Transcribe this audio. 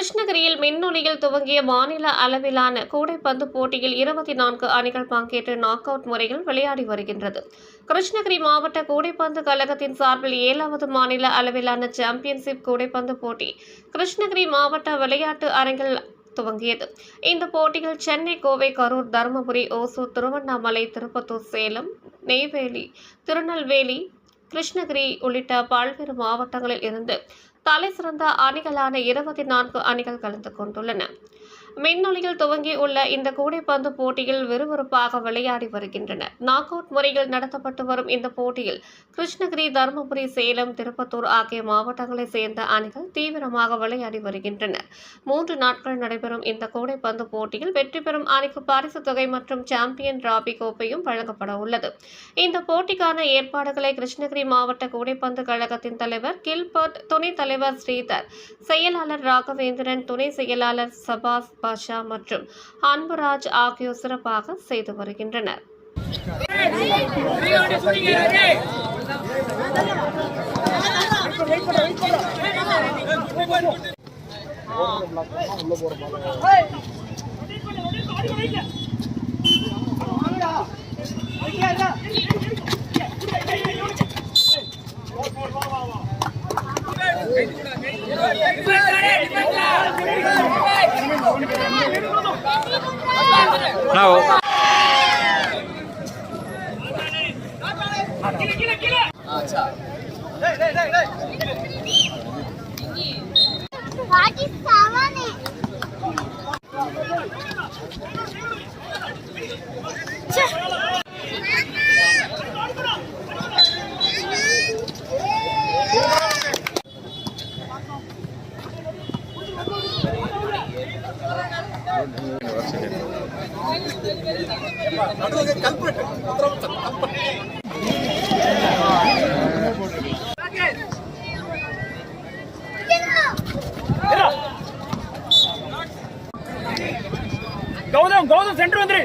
கிருஷ்ணகிரியில் மின்னொலியில் துவங்கிய மாநில அளவிலான கூடைப்பந்து போட்டியில் 24 அணிகள் பங்கேற்று நாக் அவுட் முறையில் விளையாடி வருகின்றது. கிருஷ்ணகிரி மாவட்ட கூடைப்பந்து கழகத்தின் சார்பில் 7வது மாநில அளவிலான சாம்பியன்ஷிப் கூடைப்பந்து போட்டி கிருஷ்ணகிரி மாவட்ட விளையாட்டு அரங்கில் துவங்கியது. இந்த போட்டியில் சென்னை, கோவை, கரூர், தருமபுரி, ஓசூர், திருவண்ணாமலை, திருப்பத்தூர், சேலம், நெய்வேலி, திருநெல்வேலி, கிருஷ்ணகிரி உள்ளிட்ட பல்வேறு மாவட்டங்களில் இருந்து தலைசிறந்த அணிகளான 24 அணிகள் கலந்து கொண்டுள்ளன. மின்னொலியில் துவங்கி உள்ள இந்த கூடைப்பந்து போட்டியில் விறுவிறுப்பாக விளையாடி வருகின்றனர். நாக் அவுட் முறையில் நடத்தப்பட்டு வரும் இந்த போட்டியில் கிருஷ்ணகிரி, தருமபுரி, சேலம், திருப்பத்தூர் ஆகிய மாவட்டங்களைச் சேர்ந்த அணிகள் தீவிரமாக விளையாடி வருகின்றனர். 3 நாட்கள் நடைபெறும் இந்த கூடைப்பந்து போட்டியில் வெற்றி பெறும் அணிக்கு பரிசு தொகை மற்றும் சாம்பியன் டிராபி கோப்பையும் வழங்கப்பட உள்ளது. இந்த போட்டிக்கான ஏற்பாடுகளை கிருஷ்ணகிரி மாவட்ட கூடைப்பந்து கழகத்தின் தலைவர் கில்பர்ட், துணைத் தலைவர் ஸ்ரீதர், செயலாளர் ராகவேந்திரன், துணை செயலாளர் சபாஸ் பாஷா மற்றும் அன்புராஜ் ஆகியோர் சிறப்பாக செய்து வருகின்றனர். கௌதம் சென்டர் வந்துரு.